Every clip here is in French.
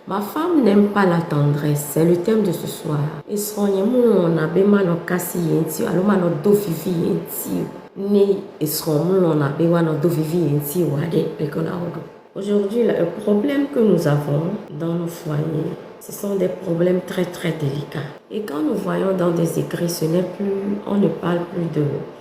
Ma femme n'aime pas la tendresse, c'est le thème de ce soir. Et soignez-moi, on a besoin de casser yenti, alors on do vivi yenti. Ni et soignez-moi, on a besoin de vivi yenti wade lekonaodo. Aujourd'hui, le problème que nous avons dans nos foyers, ce sont des problèmes très très délicats. Et quand nous voyons dans des écrits, on ne parle plus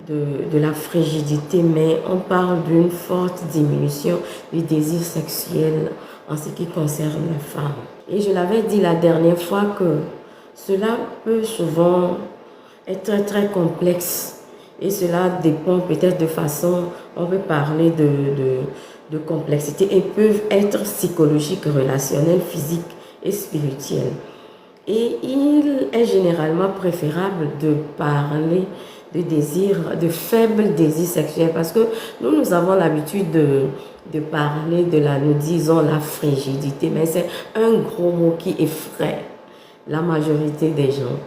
de la frigidité, mais on parle d'une forte diminution du désir sexuel en ce qui concerne les femmes. Et je l'avais dit la dernière fois que cela peut souvent être très très complexe. Et cela dépend peut-être de façon, on peut parler de complexité et peuvent être psychologiques, relationnelles, physiques et spirituelles. Et il est généralement préférable de parler de désir, de faibles désirs sexuels parce que nous avons l'habitude de parler nous disons la frigidité, mais c'est un gros mot qui effraie la majorité des gens.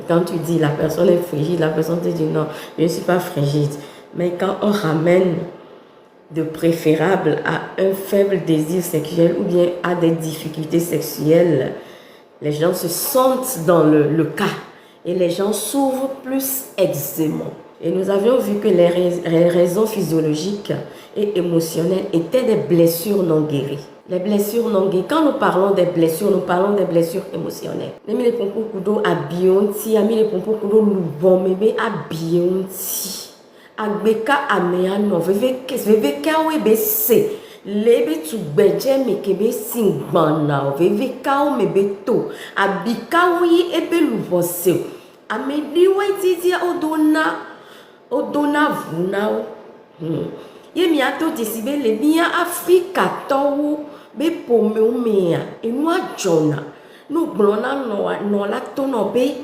Quand tu dis la personne est frigide, la personne te dit non, je ne suis pas frigide. Mais quand on ramène de préférable à un faible désir sexuel ou bien à des difficultés sexuelles, les gens se sentent dans le cas et les gens s'ouvrent plus aisément. Et nous avions vu que les raisons physiologiques et émotionnelles étaient des blessures non guéries. Les blessures non guéries, quand nous parlons des blessures, nous parlons des blessures émotionnelles. Nemi le pompo kudo abionti, ami le pompo kudo lubon mebe abionti. Agbeka ameano, veve kawe bese. Lebe tu beje mekebe singbana, veve kawe mebe to. Abikawe yi ebe lubose. Amediwe titia odona vunao. Ye miato disibe le bia Afrika towo be pome umea enua jona no blona no la tono be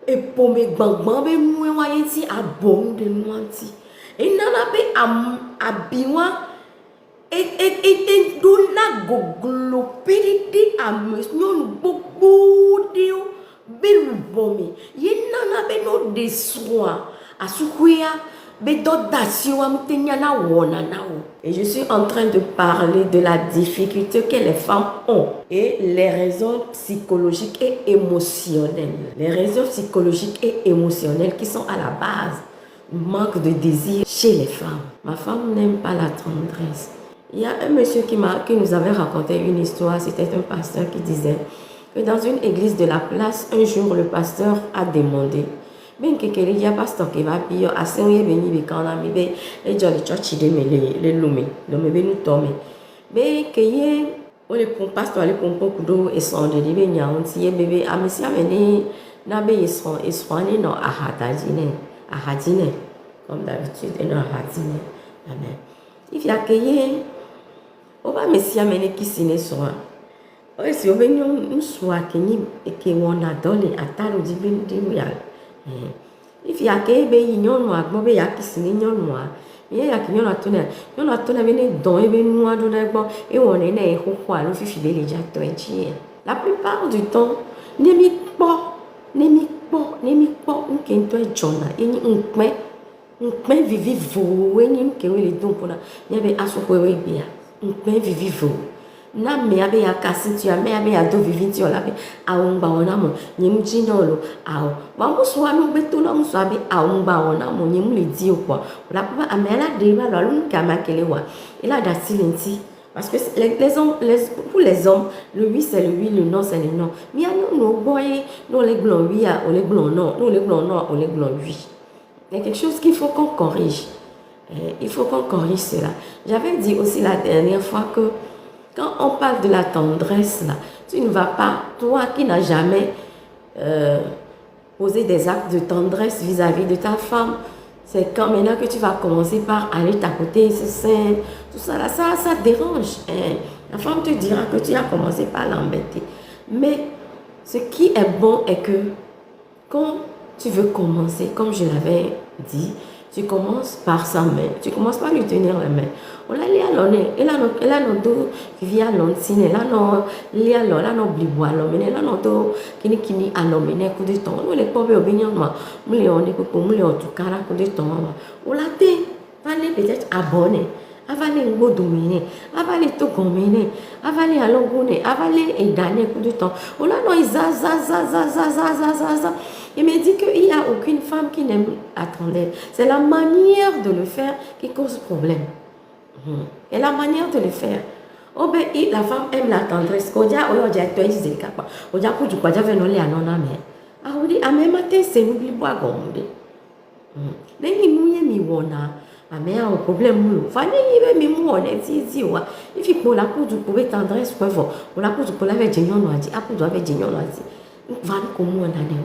e pome gbangban be nwe wa yenti abon de nuanti enana be abiwa e dona goglo pedi ames non gbogbo de be lubome ye nana be no de soa asukuya. Et je suis en train de parler de la difficulté que les femmes ont et les raisons psychologiques et émotionnelles. Les raisons psychologiques et émotionnelles qui sont à la base du manque de désir chez les femmes. Ma femme n'aime pas la tendresse. Il y a un monsieur qui nous avait raconté une histoire, c'était un pasteur qui disait que dans une église de la place, un jour le pasteur a demandé ben kekeli ya pastor ke va bio asenye beni be kana mi be e joli church de me le lume do me be nu tome be keye o le pon pastor le pon kudo e son de be nya onti ye bebe amesi ameni na be eswani no ahadine comme d'habitude et no ahadine amen if ya keye o ba mesi ameni kisine so o esi o be nyu so akeni e ke wona dole atalo di be di ya if ya ke be nyonu agbo be ya kisini nyonu a ye ya ki nyonu atone be ne don e be nu adu na gbo e won ne e hoko a lo fifi be le ja to eji la plupart du temps nemi po nke nto e jona eni nkpe vivi vo eni nke we le don pona ye be asoko we bia nkpe vivi vo na me abe ya kasinti ya me abe ya do vivinti ola be aungba ona mo nyim jinolo awo ba mo so anu beto na mo so abe aungba ona mo nyim le di okwa la papa amela de ba lo lu ka makele wa il a da silenti parce que pour les hommes le oui c'est le oui, le non c'est le non mais no boy no les blancs oui ou les blancs non no les blancs non ou les blancs oui. Il y a quelque chose qu'il faut qu'on corrige. Il faut qu'on corrige cela. J'avais dit aussi la dernière fois que quand on parle de la tendresse, là, tu ne vas pas, toi qui n'as jamais posé des actes de tendresse vis-à-vis de ta femme, c'est quand maintenant que tu vas commencer par aller tapoter ses seins, tout ça là, ça dérange. Hein. La femme te dira que tu as commencé par l'embêter. Mais ce qui est bon est que quand tu veux commencer, comme je l'avais dit, tu commences par sa main. Tu commences par lui tenir la main. On l'a lié à l'on et là non do qui vient l'ontine là non lié à l'on là non blibois l'on mais là non do qui à l'on mais coup de temps nous les pauvres obéissants moi on est pour nous les en tout cas là coup de temps on l'a dit allez peut-être abonné avale dominer, avale tout dominer, avale alongouner, avale et donner coup de temps. On a non, za. Il me dit qu'il n'y a aucune femme qui n'aime attendre. C'est la manière de le faire qui cause problème. Et la manière de le faire. Oh ben, la femme aime la tendresse. Quand il y a toi, il se capable. Quand il y a pour du quoi, il y a non les anona mais. Ah oui, à même matin, c'est n'oublie pas gombe. Nengi mouye mi wona. Ah mais un problème mou. Fallait y mi mou on est si wa. Il faut pour la pour du pour tendresse quoi faut. Pour la pour du pour la veille dignon noisi. Ah pour doit veille dignon noisi. Va comment on a des.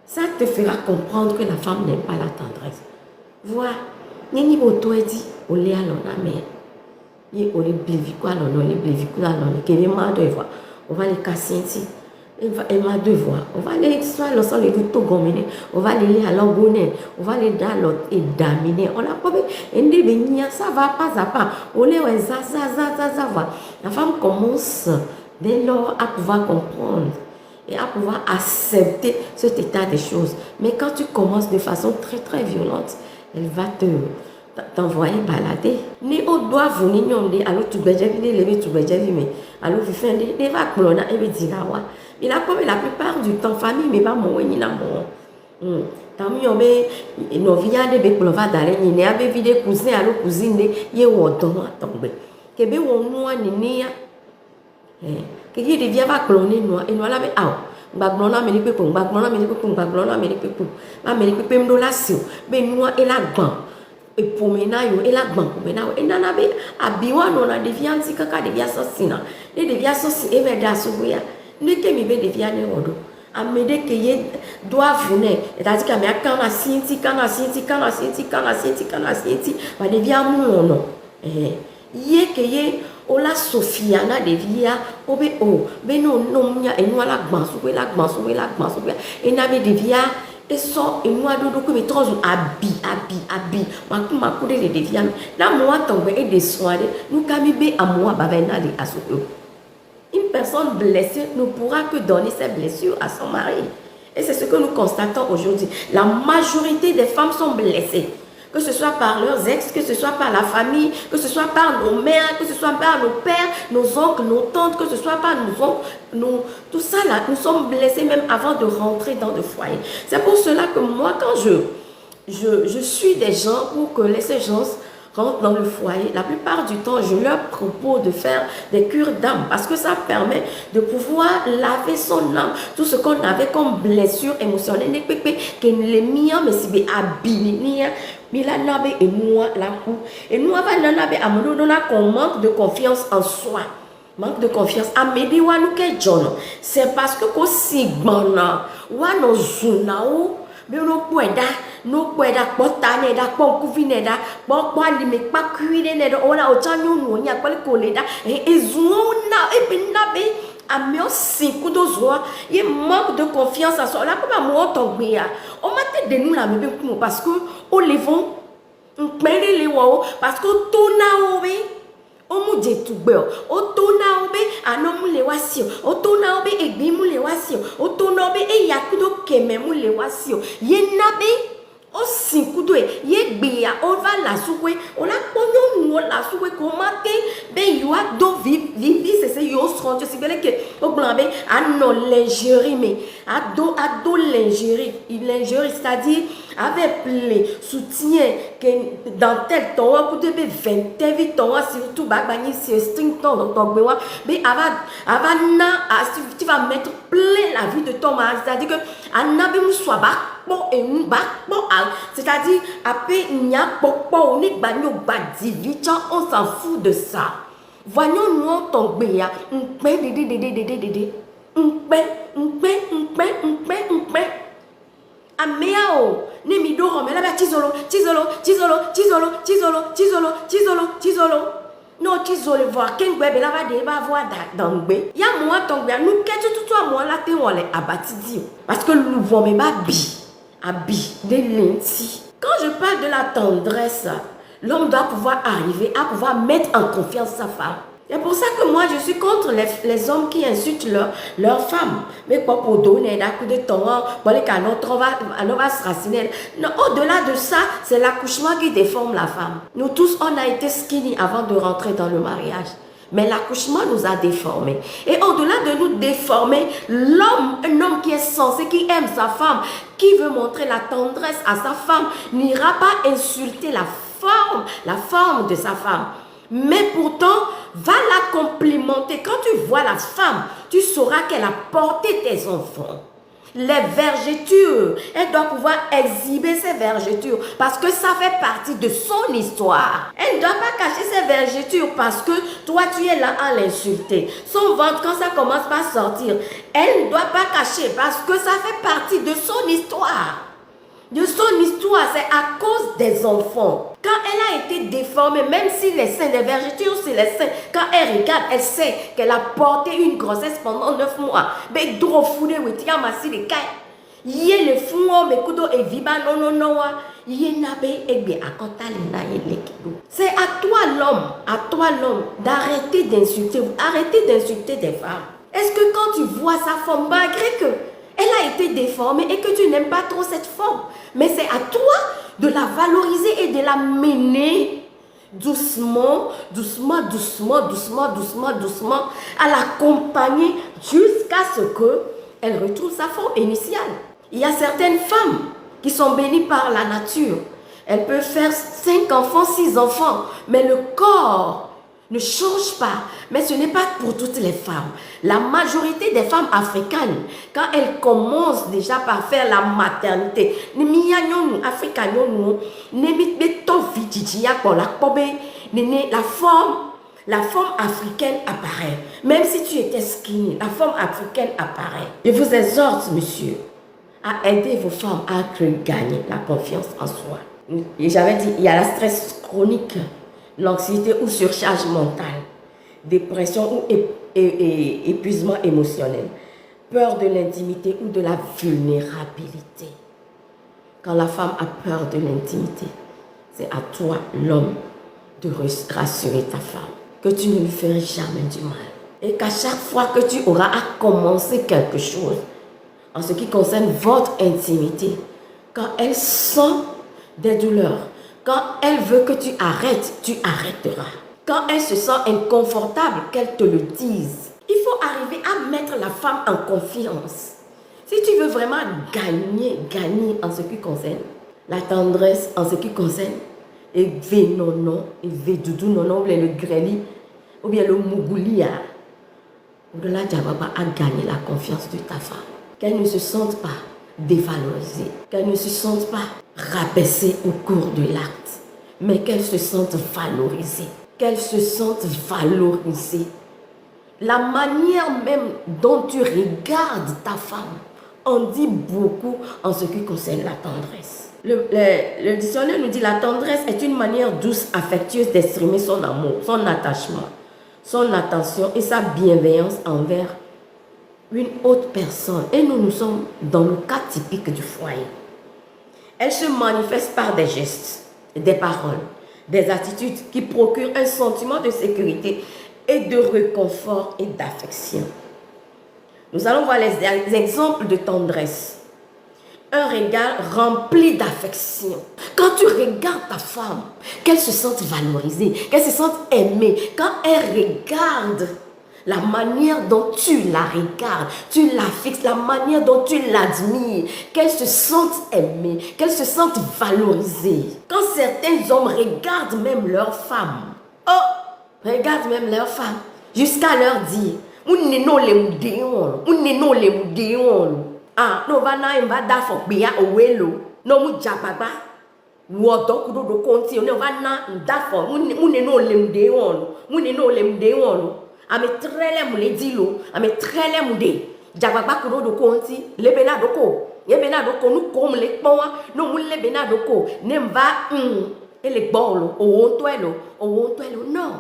Ça te fera comprendre que la femme n'aime pas la tendresse. Voilà. Nengi auto dit au lait à l'on a mais. Il on les blivi quoi l'on les blivi quoi l'on qui les mal de voir. On va les casser ici. Elle m'a deux voix. On va aller soit l'ensemble les tout gominer. On va aller à l'angoné. On va aller dans l'autre et daminer. On a pas bien. Ça va pas à pas. On est ça va. La femme commence dès lors à pouvoir comprendre et à pouvoir accepter cet état des choses. Mais quand tu commences de façon très violente, elle va t'envoyer balader. Ni au doigt vous ni nyonde alors tu beje vi lever tu beje vi mais alors vous faites des va colonna et dit là wa. Il a comme la plupart du temps famille mais pas mon ni na mon. Tant mieux mais no via de be pour va d'aller ni ne abe vi de cousin alors cousine ye wodon tomber. Que be won no ni ni ya. Que ye devient va colonner no et no la be ah. Baglona me ni pe pour baglona me ni pe pour baglona me ni pe pour. Ma me ni pe me do la sio. Be no et la gban. Et pour menayo et la banque pour menayo et nanabe abiwa non a deviant si kaka devia sosina et devia sosi et veda sobuya ne que mi be devia ne odo amede que ye doit venir et à dire que mais quand la sinti va devia mon non ye que ye ola sofia na devia obe o be no nya et nous la gban sobuya et nabe devia et ça et moi dodo que mes trois abi ma coude les déviam là moi tomber et des soirées nous camibé à moi babena les assoupio une personne blessée ne pourra que donner ses blessures à son mari et c'est ce que nous constatons aujourd'hui. La majorité des femmes sont blessées, que ce soit par leurs ex, que ce soit par la famille, que ce soit par nos mères, que ce soit par nos pères, nos oncles, nos tantes, que ce soit par nos oncles, tout ça là, nous sommes blessés même avant de rentrer dans le foyer. C'est pour cela que moi, quand je suis des gens pour que ces gens rentrent dans le foyer, la plupart du temps, je leur propose de faire des cures d'âme parce que ça permet de pouvoir laver son âme, tout ce qu'on avait comme blessure émotionnelle, que les miens me si habilités. Mila nabe et moi la coup et nous avons nabe à mon donner qu'on manque de confiance en soi, manque de confiance à medi wa nous que John c'est parce que ko sigbana wa no zunao be no poeda pota ne da pon kuvine da bon ali me pa kuine ne da ona o chanyu no nya kwale koleda e zuna e binabe amio 5 dozoa il manque de confiance en soi là comme moi tomber on m'a dit de nous la me parce que au levant on perd les wao parce que tout na obe o mu je tugbe o to na obe ano mu le wasio o to na obe egbi mu le wasio o to na obe e yakudo keme mu le wasio ye nabe o sinkudo ye gbe ya o va la souwe on la ponyo no la souwe comment be you a do vivi c'est yo sont je sais que o blanbe ano lingerie mais ado lingerie c'est-à-dire avec les soutiens que dans tel temps pour te 20 vite temps surtout bagani c'est string temps dans ton bewa mais avant tu vas mettre plein la vie de ton mari c'est-à-dire que anabe mu soit bon et mu bon c'est-à-dire après nya popo on est bagno badivicha on s'en fout de ça voyons nous tomber ya Améao, ne mi do mais là tizolo. Non tizolo voir ken bébé là va de va voir dangbe. Ya moi tomber nous que tout moi là te on les abatidi parce que nous voyons pas abi de lenti. Quand je parle de la tendresse, l'homme doit pouvoir arriver à pouvoir mettre en confiance sa femme. C'est pour ça que moi, je suis contre les hommes qui insultent leur femme. Mais pas pour donner un coup de temps, pour les canons, on va se raciner. Non, au-delà de ça, c'est l'accouchement qui déforme la femme. Nous tous, on a été skinny avant de rentrer dans le mariage. Mais l'accouchement nous a déformés. Et au-delà de nous déformer, l'homme, un homme qui est censé, qui aime sa femme, qui veut montrer la tendresse à sa femme, n'ira pas insulter la forme de sa femme. Mais pourtant, va la complimenter. Quand tu vois la femme, tu sauras qu'elle a porté tes enfants. Les vergetures, elle doit pouvoir exhiber ses vergetures parce que ça fait partie de son histoire. Elle ne doit pas cacher ses vergetures parce que toi tu es là à l'insulter. Son ventre, quand ça commence à sortir, elle ne doit pas cacher parce que ça fait partie de son histoire. De son histoire, c'est à cause des enfants. Quand elle a été déformée, même si les seins, les vergetures sur les seins, quand elle regarde, elle sait qu'elle a porté une grossesse pendant 9 mois. Mais drôle oui, tiens, ma si les cas. Yé le fou, mais kudo et viba non. Yé nabe et bien à kota les c'est à toi l'homme, d'arrêter d'insulter, des femmes. Est-ce que quand tu vois sa forme, malgré que elle a été déformée et que tu n'aimes pas trop cette forme, mais c'est à toi de la valoriser et de la mener doucement, à l'accompagner jusqu'à ce qu'elle retrouve sa forme initiale. Il y a certaines femmes qui sont bénies par la nature. Elles peuvent faire 5 enfants, 6 enfants, mais le corps ne change pas. Mais ce n'est pas pour toutes les femmes. La majorité des femmes africaines, quand elles commencent déjà par faire la maternité, la forme africaine apparaît. Même si tu étais skinny, la forme africaine apparaît. Je vous exhorte, monsieur, à aider vos femmes à gagner la confiance en soi. Et j'avais dit, il y a la stress chronique, l'anxiété ou surcharge mentale, dépression ou épuisement émotionnel, peur de l'intimité ou de la vulnérabilité. Quand la femme a peur de l'intimité, c'est à toi, l'homme, de rassurer ta femme, que tu ne lui feras jamais du mal. Et qu'à chaque fois que tu auras à commencer quelque chose, en ce qui concerne votre intimité, quand elle sent des douleurs, quand elle veut que tu arrêtes, tu arrêteras. Quand elle se sent inconfortable, qu'elle te le dise. Il faut arriver à mettre la femme en confiance. Si tu veux vraiment gagner en ce qui concerne la tendresse, en ce qui concerne et vénonon, et védoudou nonon, ou bien le greli, ou bien le mougoulia, au-delà tu vas pas à gagner la confiance de ta femme. Qu'elle ne se sente pas dévalorisée, qu'elle ne se sente pas rabaissée au cours de l'acte, mais qu'elle se sente valorisée, La manière même dont tu regardes ta femme en dit beaucoup en ce qui concerne la tendresse. Le dictionnaire nous dit la tendresse est une manière douce, affectueuse d'exprimer son amour, son attachement, son attention et sa bienveillance envers une autre personne. Et nous sommes dans le cas typique du foyer. Elle se manifeste par des gestes, des paroles, des attitudes qui procurent un sentiment de sécurité et de réconfort et d'affection. Nous allons voir les exemples de tendresse. Un regard rempli d'affection. Quand tu regardes ta femme, qu'elle se sente valorisée, qu'elle se sente aimée, quand elle regarde la manière dont tu la regardes, tu la fixes, la manière dont tu l'admires, qu'elle se sente aimée, qu'elle se sente valorisée. Quand certains hommes regardent même leur femme, jusqu'à leur dire, ah, no vana imba da fo bia owelo no mu jababa wo do kudo do konti no vana da fo mune no lemde won ame trele mu le dilo ame trele mu de jababa kudo do konti lebena doko nu ko mu le pon no mu lebena doko ne mva ele gbolo owon to elo non.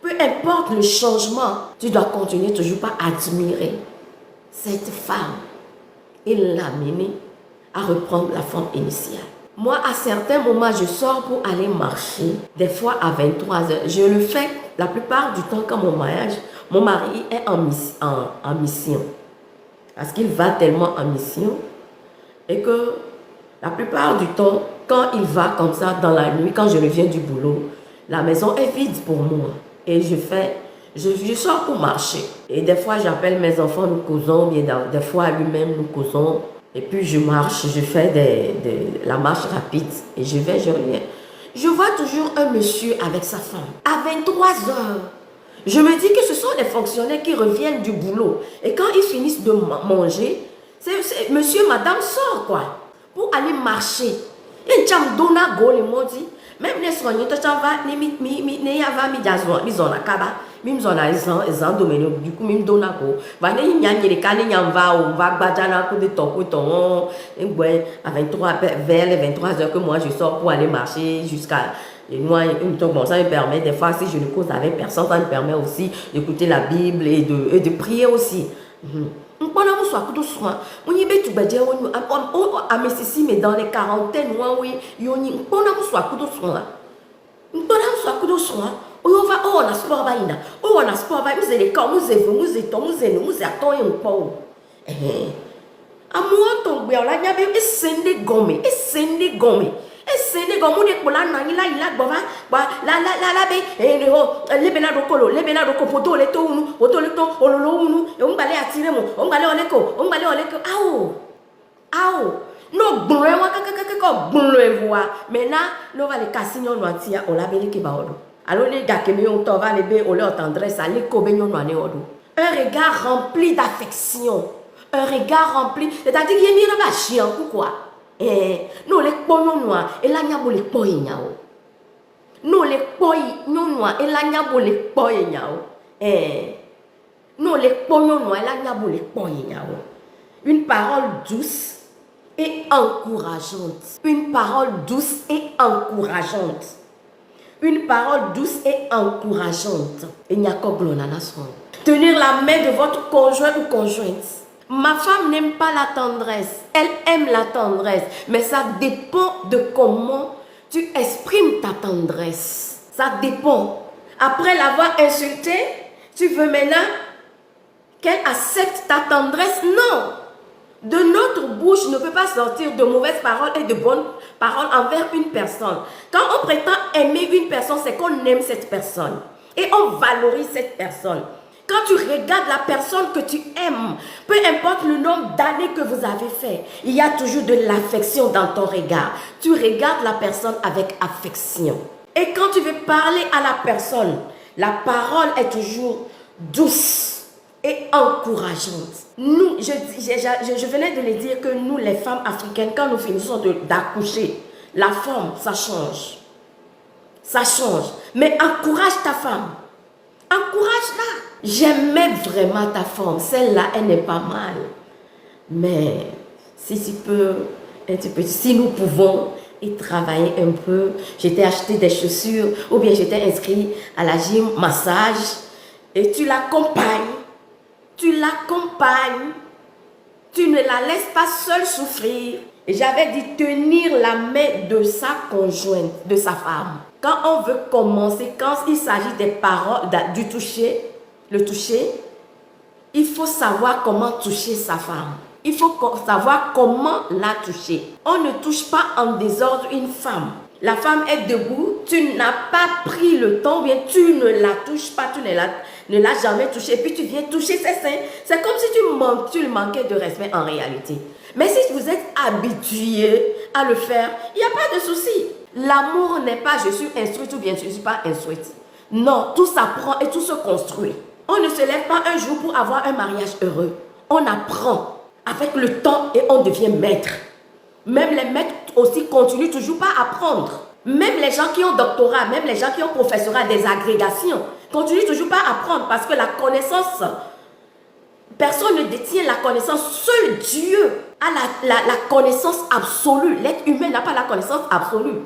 Peu importe le changement, tu dois continuer toujours par admirer cette femme et l'amener à reprendre la forme initiale. Moi, à certains moments, je sors pour aller marcher, des fois à 23h. Je le fais la plupart du temps quand mon mari est en mission. Parce qu'il va tellement en mission et que la plupart du temps, quand il va comme ça dans la nuit, quand je reviens du boulot, la maison est vide pour moi. Et je sors pour marcher. Et des fois, j'appelle mes enfants, nous causons, bien des fois lui-même, nous causons. Et puis je marche, je fais la marche rapide et je reviens. Je vois toujours un monsieur avec sa femme à 23h. Je me dis que ce sont des fonctionnaires qui reviennent du boulot. Et quand ils finissent de manger, c'est monsieur, madame sort quoi, pour aller marcher. Et j'aime donner go les maudits. Même les soignants, tu vas du coup, même donner go. Va ne y les cannes on va badana coup de ton à 23 vers les 23h que moi je sors pour aller marcher jusqu'à. Et moi, bon, ça me permet, des fois, si je ne cause avec personne, ça me permet aussi d'écouter la Bible et de prier aussi. Mais dans les quarantaines, no maintenant no va les cassignon noatia on la belle qui baodo alors les gars qui me ont va les bé on leur tendresse à les cobegnon noane odo un regard rempli d'affection, un regard rempli c'est-à-dire qu'il y a mis là chien pourquoi no les pognon noa et la nyabo les poignao no les pognon noa et la nyabo les poignao no les pognon noa et la nyabo les poignao. Une parole douce et encourageante. Une parole douce et encourageante. Une parole douce et encourageante. Tenir la main de votre conjoint ou conjointe. Ma femme n'aime pas la tendresse. Elle aime la tendresse. Mais ça dépend de comment tu exprimes ta tendresse. Ça dépend. Après l'avoir insultée, tu veux maintenant qu'elle accepte ta tendresse? Non. De notre bouche ne peut pas sortir de mauvaises paroles et de bonnes paroles envers une personne. Quand on prétend aimer une personne, c'est qu'on aime cette personne. Et on valorise cette personne. Quand tu regardes la personne que tu aimes, peu importe le nombre d'années que vous avez fait, il y a toujours de l'affection dans ton regard. Tu regardes la personne avec affection. Et quand tu veux parler à la personne, la parole est toujours douce et encourageante. Nous, je venais de le dire que nous, les femmes africaines, quand nous finissons d'accoucher, la forme, ça change. Ça change. Mais encourage ta femme. Encourage-la. J'aimais vraiment ta forme. Celle-là, elle n'est pas mal. Mais si tu peux, un petit peu, si nous pouvons y travailler un peu, je t'ai acheté des chaussures ou bien je t'ai inscrit à la gym massage et tu l'accompagnes. Tu l'accompagnes, tu ne la laisses pas seule souffrir. Et j'avais dit tenir la main de sa conjointe, de sa femme. Quand on veut commencer, quand il s'agit des paroles, du toucher, le toucher, il faut savoir comment toucher sa femme. Il faut savoir comment la toucher. On ne touche pas en désordre une femme. La femme est debout, tu n'as pas pris le temps, bien tu ne la touches pas, tu ne l'as jamais touchée, et puis tu viens toucher ses seins. C'est comme si tu lui manquais de respect en réalité. Mais si vous êtes habitué à le faire, il n'y a pas de souci. L'amour n'est pas je suis instruite ou bien je ne suis pas instruite. Non, tout s'apprend et tout se construit. On ne se lève pas un jour pour avoir un mariage heureux. On apprend avec le temps et on devient maître. Même les maîtres aussi continuent toujours pas à apprendre. Même les gens qui ont doctorat, même les gens qui ont professorat, des agrégations, continuent toujours pas à apprendre parce que la connaissance, personne ne détient la connaissance. Seul Dieu a la connaissance absolue. L'être humain n'a pas la connaissance absolue.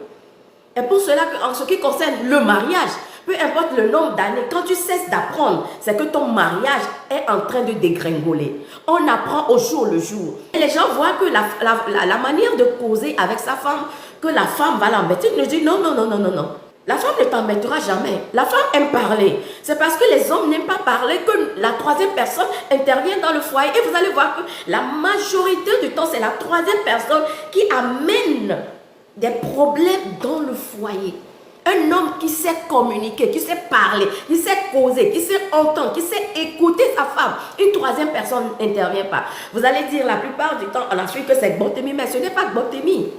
Et pour cela, en ce qui concerne le mariage, peu importe le nombre d'années, quand tu cesses d'apprendre, c'est que ton mariage est en train de dégringoler. On apprend au jour le jour. Et les gens voient que la manière de causer avec sa femme que la femme va l'embêter. Il nous dit non, non, non, non, non, non. La femme ne t'embêtera jamais. La femme aime parler. C'est parce que les hommes n'aiment pas parler que la troisième personne intervient dans le foyer. Et vous allez voir que la majorité du temps, c'est la troisième personne qui amène des problèmes dans le foyer. Un homme qui sait communiquer, qui sait parler, qui sait causer, qui sait entendre, qui sait écouter sa femme. Une troisième personne n'intervient pas. Vous allez dire la plupart du temps en Afrique que c'est Gbotemi, mais ce n'est pas Gbotemi.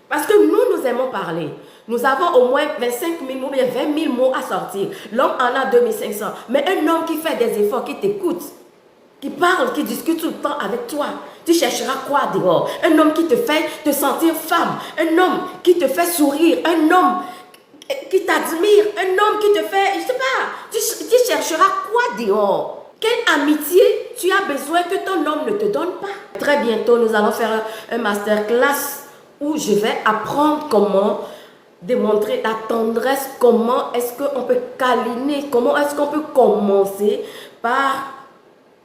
Parce que nous aimons parler. Nous avons au moins 25 000 mots, bien 20 000 mots à sortir. L'homme en a 2500. Mais un homme qui fait des efforts, qui t'écoute, qui parle, qui discute tout le temps avec toi, tu chercheras quoi dehors? Un homme qui te fait te sentir femme. Un homme qui te fait sourire. Un homme qui t'admire. Un homme qui te fait, je sais pas, tu chercheras quoi dehors? Quelle amitié tu as besoin que ton homme ne te donne pas? Très bientôt, nous allons faire un masterclass où je vais apprendre comment démontrer la tendresse, comment est-ce qu'on peut câliner, comment est-ce qu'on peut commencer par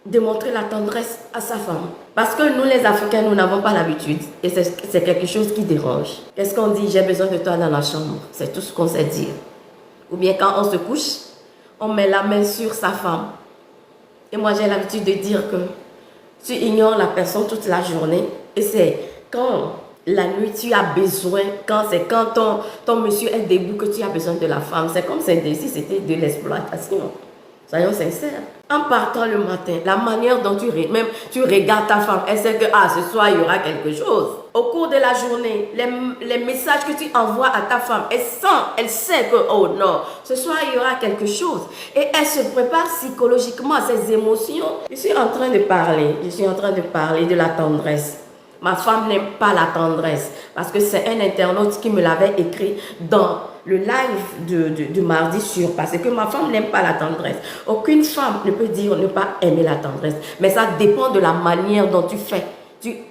démontrer la tendresse à sa femme. Parce que nous les Africains, nous n'avons pas l'habitude et c'est quelque chose qui dérange. Qu'est-ce qu'on dit? J'ai besoin de toi dans la chambre. C'est tout ce qu'on sait dire. Ou bien quand on se couche, on met la main sur sa femme. Et moi j'ai l'habitude de dire que tu ignores la personne toute la journée et c'est quand la nuit, tu as besoin, c'est quand ton monsieur est debout que tu as besoin de la femme. C'est comme si c'était de l'exploitation. Soyons sincères. En partant le matin, la manière dont tu regardes ta femme, elle sait que ce soir, il y aura quelque chose. Au cours de la journée, les messages que tu envoies à ta femme, elle sait que, oh non, ce soir, il y aura quelque chose. Et elle se prépare psychologiquement à ses émotions. Je suis en train de parler de la tendresse. Ma femme n'aime pas la tendresse parce que c'est un internaute qui me l'avait écrit dans le live du mardi sur parce que ma femme n'aime pas la tendresse. Aucune femme ne peut dire ne pas aimer la tendresse, mais ça dépend de la manière dont tu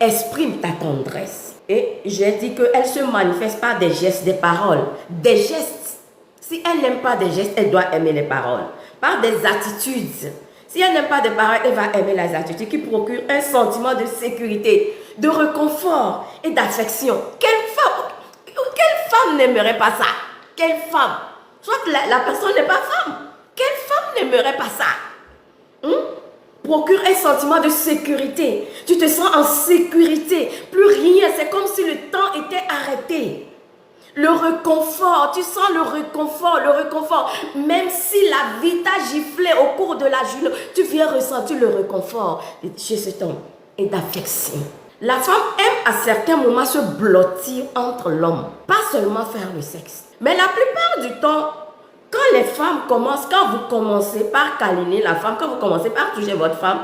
exprimes ta tendresse. Et j'ai dit qu'elle se manifeste par des gestes, des paroles, des gestes. Si elle n'aime pas des gestes, elle doit aimer les paroles. Par des attitudes. Si elle n'aime pas des paroles, elle va aimer les attitudes qui procurent un sentiment de sécurité, de réconfort et d'affection. Quelle femme n'aimerait pas ça? Quelle femme? Soit la personne n'est pas femme. Quelle femme n'aimerait pas ça? Procure un sentiment de sécurité. Tu te sens en sécurité. Plus rien, c'est comme si le temps était arrêté. Le réconfort, tu sens le réconfort. Même si la vie t'a giflé au cours de la journée, tu viens ressentir le réconfort chez cet homme et d'affection. La femme aime à certains moments se blottir entre l'homme, pas seulement faire le sexe. Mais la plupart du temps, quand vous commencez par câliner la femme, quand vous commencez par toucher votre femme,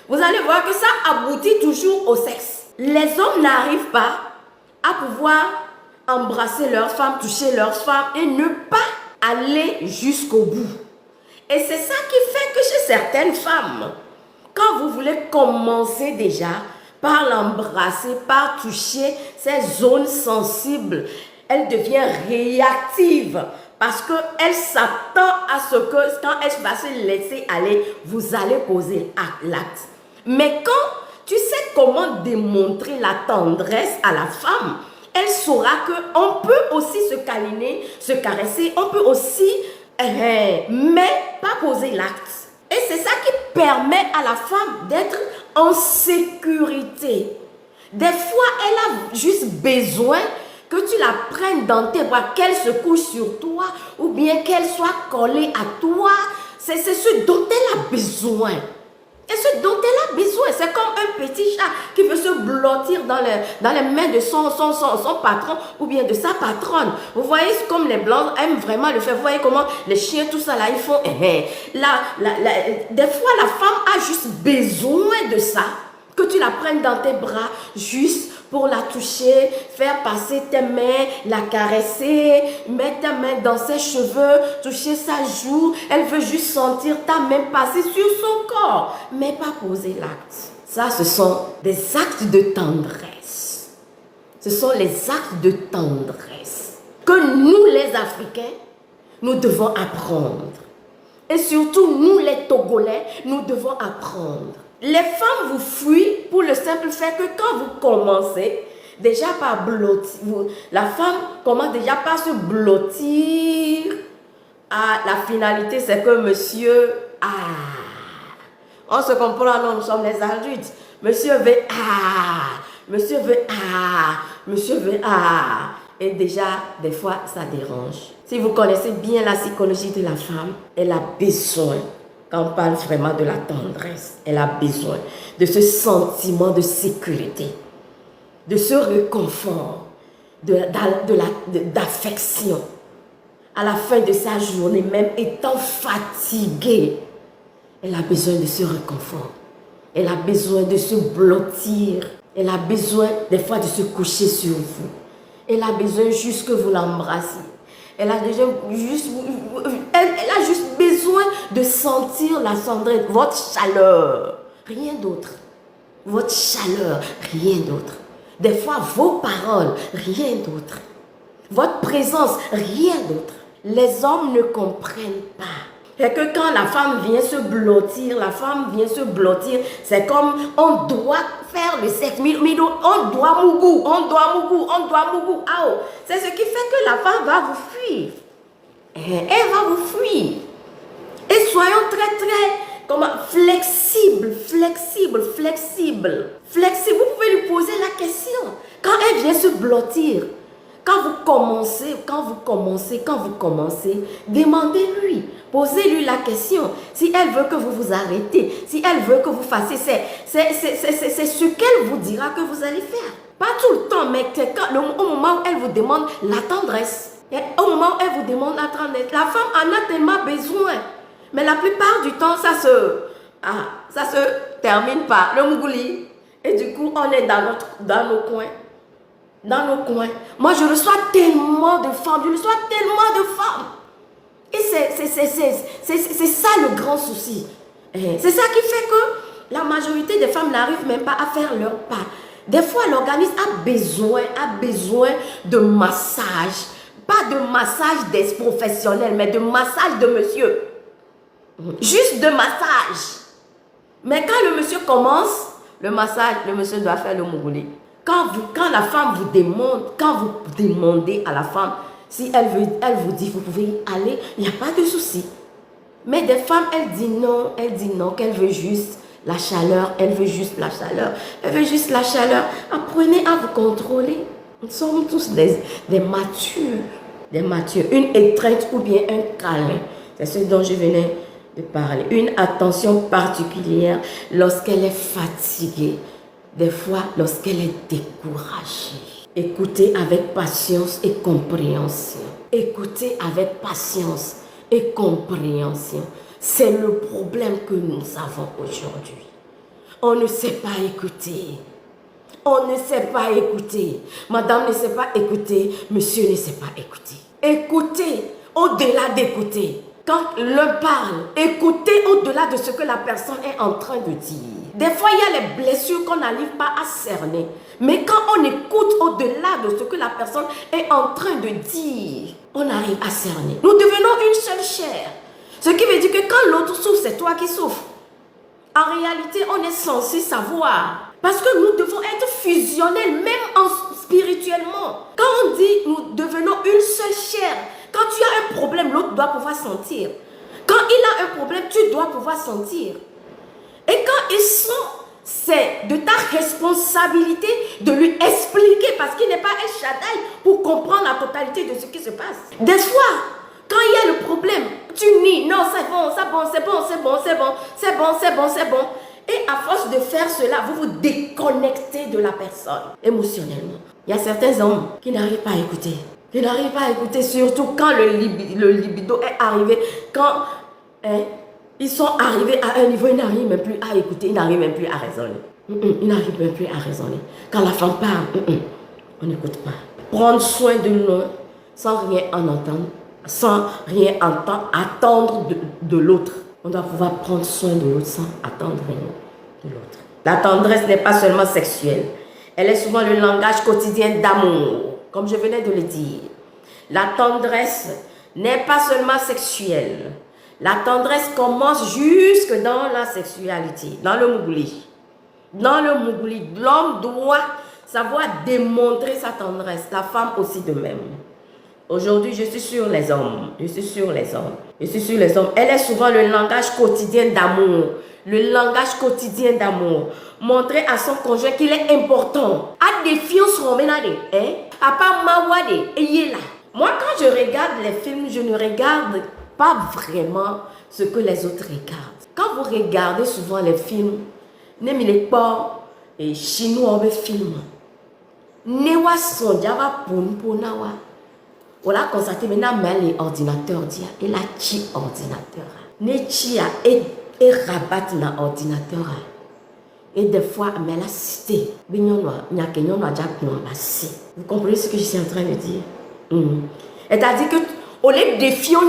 vous allez voir que ça aboutit toujours au sexe. Les hommes n'arrivent pas à pouvoir embrasser leur femme, toucher leur femme et ne pas aller jusqu'au bout. Et c'est ça qui fait que chez certaines femmes, quand vous voulez commencer déjà par l'embrasser, par toucher ces zones sensibles, elle devient réactive parce qu'elle s'attend à ce que quand elle va se laisser aller, vous allez poser l'acte. Mais quand tu sais comment démontrer la tendresse à la femme, elle saura qu'on peut aussi se câliner, se caresser, on peut aussi, mais pas poser l'acte. Et c'est ça qui permet à la femme d'être en sécurité. Des fois, elle a juste besoin que tu la prennes dans tes bras, qu'elle se couche sur toi ou bien qu'elle soit collée à toi. C'est ce dont elle a besoin. Et ce dont elle a besoin, c'est comme un petit chat qui veut se blottir dans les mains de son patron ou bien de sa patronne. Vous voyez comme les blancs aiment vraiment le faire. Vous voyez comment les chiens, tout ça là, ils font. Des fois, la femme a juste besoin de ça. Que tu la prennes dans tes bras juste pour la toucher, faire passer tes mains, la caresser, mettre ta main dans ses cheveux, toucher sa joue. Elle veut juste sentir ta main passer sur son corps, mais pas poser l'acte. Ça, ce sont des actes de tendresse. Ce sont les actes de tendresse que nous, les Africains, nous devons apprendre. Et surtout, nous, les Togolais, nous devons apprendre. Les femmes vous fuient pour le simple fait que quand vous commencez, déjà par blottir. La femme commence déjà par se blottir. La finalité, c'est que monsieur, on se comprend, non, nous sommes les adultes. Monsieur veut, monsieur veut, monsieur veut, Et déjà, des fois, ça dérange. Si vous connaissez bien la psychologie de la femme, elle a besoin, quand on parle vraiment de la tendresse, elle a besoin de ce sentiment de sécurité, de ce réconfort, d'affection. À la fin de sa journée, même étant fatiguée, elle a besoin de ce réconfort. Elle a besoin de se blottir. Elle a besoin des fois de se coucher sur vous. Elle a besoin juste que vous l'embrassiez. Elle a juste besoin de sentir la tendresse, votre chaleur, rien d'autre. Votre chaleur, rien d'autre. Des fois, vos paroles, rien d'autre. Votre présence, rien d'autre. Les hommes ne comprennent pas. C'est que quand la femme vient se blottir, c'est comme on doit faire le sexe, on doit mougou. C'est ce qui fait que la femme va vous fuir. Elle va vous fuir. Et soyons très, flexibles. Vous pouvez lui poser la question. Quand elle vient se blottir, quand vous commencez, demandez-lui, posez-lui la question. Si elle veut que vous vous arrêtez, si elle veut que vous fassiez, c'est ce qu'elle vous dira que vous allez faire. Pas tout le temps, mais au moment où elle vous demande la tendresse. Et au moment où elle vous demande la tendresse, la femme en a tellement besoin. Mais la plupart du temps, ça se termine par le mougouli. Et du coup, on est dans nos coins. Moi, je reçois tellement de femmes. Et c'est ça le grand souci. C'est ça qui fait que la majorité des femmes n'arrivent même pas à faire leur pas. Des fois, l'organisme a besoin de massage. Pas de massage des professionnels, mais de massage de monsieur. Juste de massage. Mais quand le monsieur commence, le massage, le monsieur doit faire le mougouli. Quand la femme vous demande, quand vous demandez à la femme, si elle vous dit, vous pouvez y aller, il n'y a pas de souci. Mais des femmes, elle dit non, qu'elle veut juste la chaleur, Apprenez à vous contrôler. Nous sommes tous des matures. Une étreinte ou bien un câlin. C'est ce dont je venais de parler. Une attention particulière lorsqu'elle est fatiguée. Des fois, lorsqu'elle est découragée. Écoutez avec patience et compréhension. C'est le problème que nous avons aujourd'hui. On ne sait pas écouter. Madame ne sait pas écouter. Monsieur ne sait pas écouter. Écoutez au-delà d'écouter. Quand l'un parle, écoutez au-delà de ce que la personne est en train de dire. Des fois, il y a les blessures qu'on n'arrive pas à cerner. Mais quand on écoute au-delà de ce que la personne est en train de dire, on arrive à cerner. Nous devenons une seule chair. Ce qui veut dire que quand l'autre souffre, c'est toi qui souffres. En réalité, on est censé savoir. Parce que nous devons être fusionnels, même spirituellement. Quand on dit nous devenons une seule chair, quand tu as un problème, l'autre doit pouvoir sentir. Quand il a un problème, tu dois pouvoir sentir. Et quand il sent, c'est de ta responsabilité de lui expliquer, parce qu'il n'est pas un Shaddai pour comprendre la totalité de ce qui se passe. Des fois, quand il y a le problème, tu nies, non, c'est bon. Et à force de faire cela, vous vous déconnectez de la personne émotionnellement. Il y a certains hommes qui n'arrivent pas à écouter. Surtout quand le libido est arrivé, quand ils sont arrivés à un niveau, ils n'arrivent même plus à écouter, ils n'arrivent même plus à raisonner. Quand la femme parle, on n'écoute pas. Prendre soin de l'un sans rien en attendre de l'autre. On doit pouvoir prendre soin de l'autre sans attendre rien de l'autre. La tendresse n'est pas seulement sexuelle. Elle est souvent le langage quotidien d'amour, comme je venais de le dire. La tendresse n'est pas seulement sexuelle. La tendresse commence jusque dans la sexualité, dans le mougouli. L'homme doit savoir démontrer sa tendresse. La femme aussi de même. Aujourd'hui, je suis sur les hommes. Je suis sur les hommes. Je suis sur les hommes. Elle est souvent le langage quotidien d'amour. Le langage quotidien d'amour. Montrer à son conjoint qu'il est important. À des filles, on se remet là. Papa Mawade, et là. Moi, quand je regarde les films, je ne regarde pas vraiment ce que les autres regardent. Quand vous regardez souvent les films, même les pas chinois ou film, newa sondiava nawa. On l'a constaté maintenant, mais les ordinateurs disent, et la chi ordinateur. Ne chia et rabat na ordinateur. Et des fois, mais la cité, vous comprenez ce que je suis en train de dire? C'est-à-dire que, au lieu de fion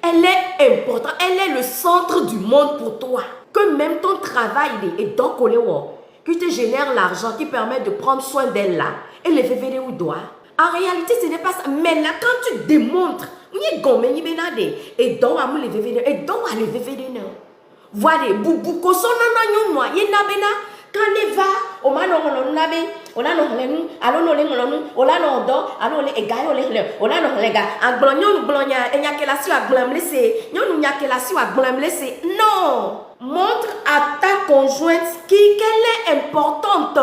elle est importante, elle est le centre du monde pour toi. Que même ton travail est donc qui te génère l'argent, qui permet de prendre soin d'elle là, et les février où doit. En réalité, ce n'est pas ça. Mais là, quand tu démontres, et donc à les février, et donc à les février. Voilà, beaucoup sont non non quand les va au mano on nabe on a non lenu alors non lenu on a non do alors les gars on a non les gars en blonyon blonya et nya que la si a blam laisser nyon nya que la si a blam laisser non montre à ta conjointe qu'elle est importante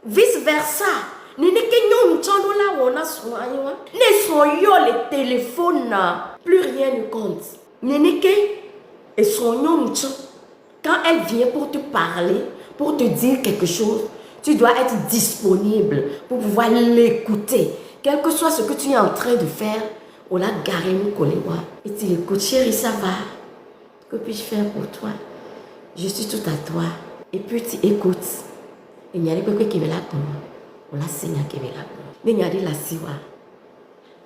vice versa ne que nyon chando la on a soigné ne soyo les téléphones plus rien ne compte ne que et soignon quand elle vient pour te parler, pour te dire quelque chose, tu dois être disponible pour pouvoir l'écouter. Quel que soit ce que tu es en train de faire, on l'a garé mon collègue. Et tu l'écoutes, chérie, ça va. Que puis-je faire pour toi? Je suis tout à toi. Et puis tu écoutes. Il y a quelqu'un qui me l'a donné. On l'a saigné qui me l'a donné. Il y a des la siwa.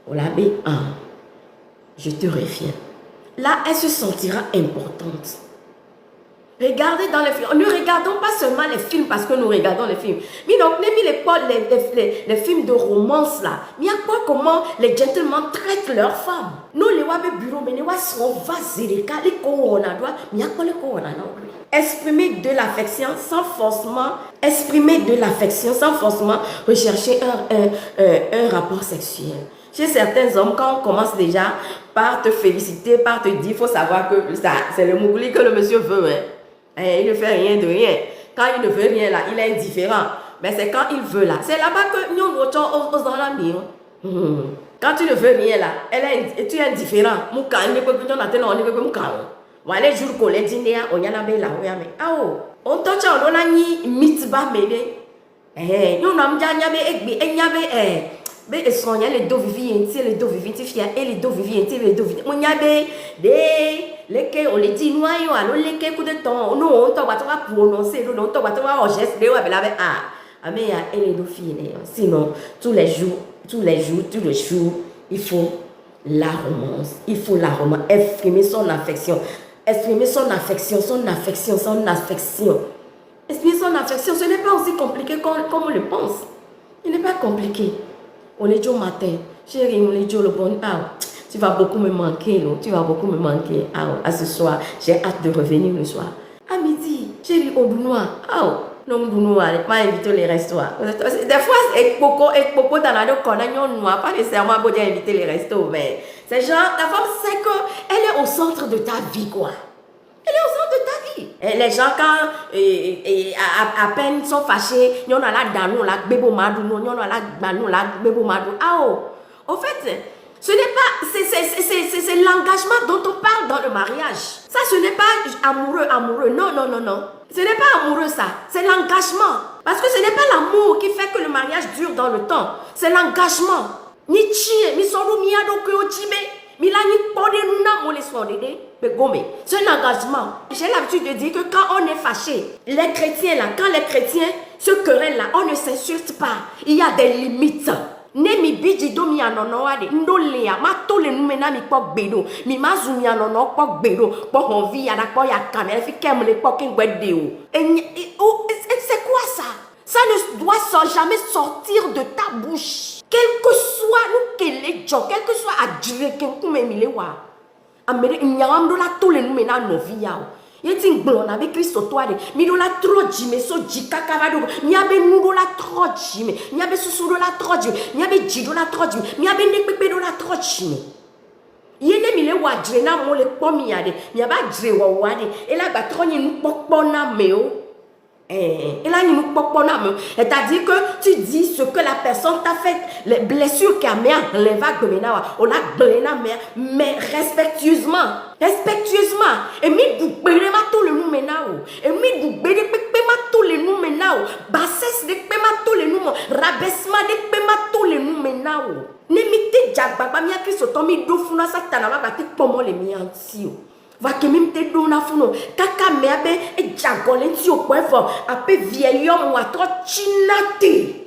On l'a mis un. Je te reviens. Là, elle se sentira importante. Regardez dans les films. Ne regardons pas seulement les films parce que nous regardons les films. Mais donc, les films de romance là. Mais il y a quoi comment les gentlemen traitent leurs femmes. Nous, les wabe bureau, mais les wabe sont vasirika, les corona doit. Mais il y a quoi les corona non plus. Exprimer de l'affection sans forcément. Exprimer de l'affection sans forcément rechercher un rapport sexuel. Chez certains hommes, quand on commence déjà par te féliciter, par te dire, il faut savoir que c'est le mougouli que le monsieur veut. Il ne fait rien de rien. Quand il ne veut rien là, il est indifférent. Mais c'est quand il veut là. C'est là-bas que nous osons la mire. Quand tu ne veux rien là, tu es indifférent. Voilà les jours qu'on les dîner, on y en a là. On touche on a ni mitba mede. Nous n'avons jamais mais sont les deux vivientes, les deux vivientes, et les deux vivientes, les deux vivientes. On y a les que on les dit noyaux, alors les que coup de temps, nous on t'a prononcer, nous on t'a geste de mais et les deux filles. Sinon, tous les jours, il faut la romance, exprimer son affection, exprimer son affection. Exprimer son affection, ce n'est pas aussi compliqué comme on le pense. Il n'est pas compliqué. On est dit au matin, chérie, on est dit le bon tu vas beaucoup me manquer, à ce soir, j'ai hâte de revenir le soir. À midi, chérie, au Bounois, non, Bounois, pas inviter les restos. Des fois, avec beaucoup dans la noix, pas nécessairement pour dire inviter les restos, mais c'est genre, la femme sait qu'elle est au centre de ta vie, quoi. Elle est au centre de ta vie. Et les gens, quand à peine sont fâchés, ils ont la danou, la bébé madou, ils ont la danou, la bébé madou. Au fait, ce n'est pas, c'est l'engagement dont on parle dans le mariage. Ça, ce n'est pas amoureux. Non. Ce n'est pas amoureux, ça. C'est l'engagement. Parce que ce n'est pas l'amour qui fait que le mariage dure dans le temps. C'est l'engagement. Ni chie, mi soro mi ado que otibe. C'est un engagement. J'ai l'habitude de dire que quand on est fâché, les chrétiens là, quand les chrétiens se querellent là, on ne s'insulte pas. Il y a des limites. Nemi biji do mi anono ade ndolea ma tole numena mi pok bedo mi mazumi anono pok bedo pok envie ya na pok ya kamera fi kem le pok ngwede o. C'est quoi ça? Ça ne doit jamais sortir de ta bouche. Quel que soit nous quel que soit à dire que nous me milewa. Amere nyamdo la tole numena no via. Yeti ngblo na be Kristo to ade. Mi do la troji me so jikaka va do. Mi abe nudo la troji me. Mi abe susu do la troji. Mi abe jido la troji. Mi abe nekpepe do la troji me. Yene mi le wadre na mo le pomi ade. Mi aba dre wa wade. E la ba troni nu pokpo na me o. Et là, c'est-à-dire que tu dis ce que la personne t'a fait, les blessures qu'elle a les vagues on l'a mais respectueusement. Et mi du ma tout le monde et mi du ma tout le monde bassesse de ma tout le monde rabaissement de ma tout le monde ne mi te jababa mi akristo to mi do funa satana ma ba ti pomo le mi anti o. Va que même te donne à fond, kaka meabe et jagolé sur point fort, après vieil homme ou à trop chinate. Et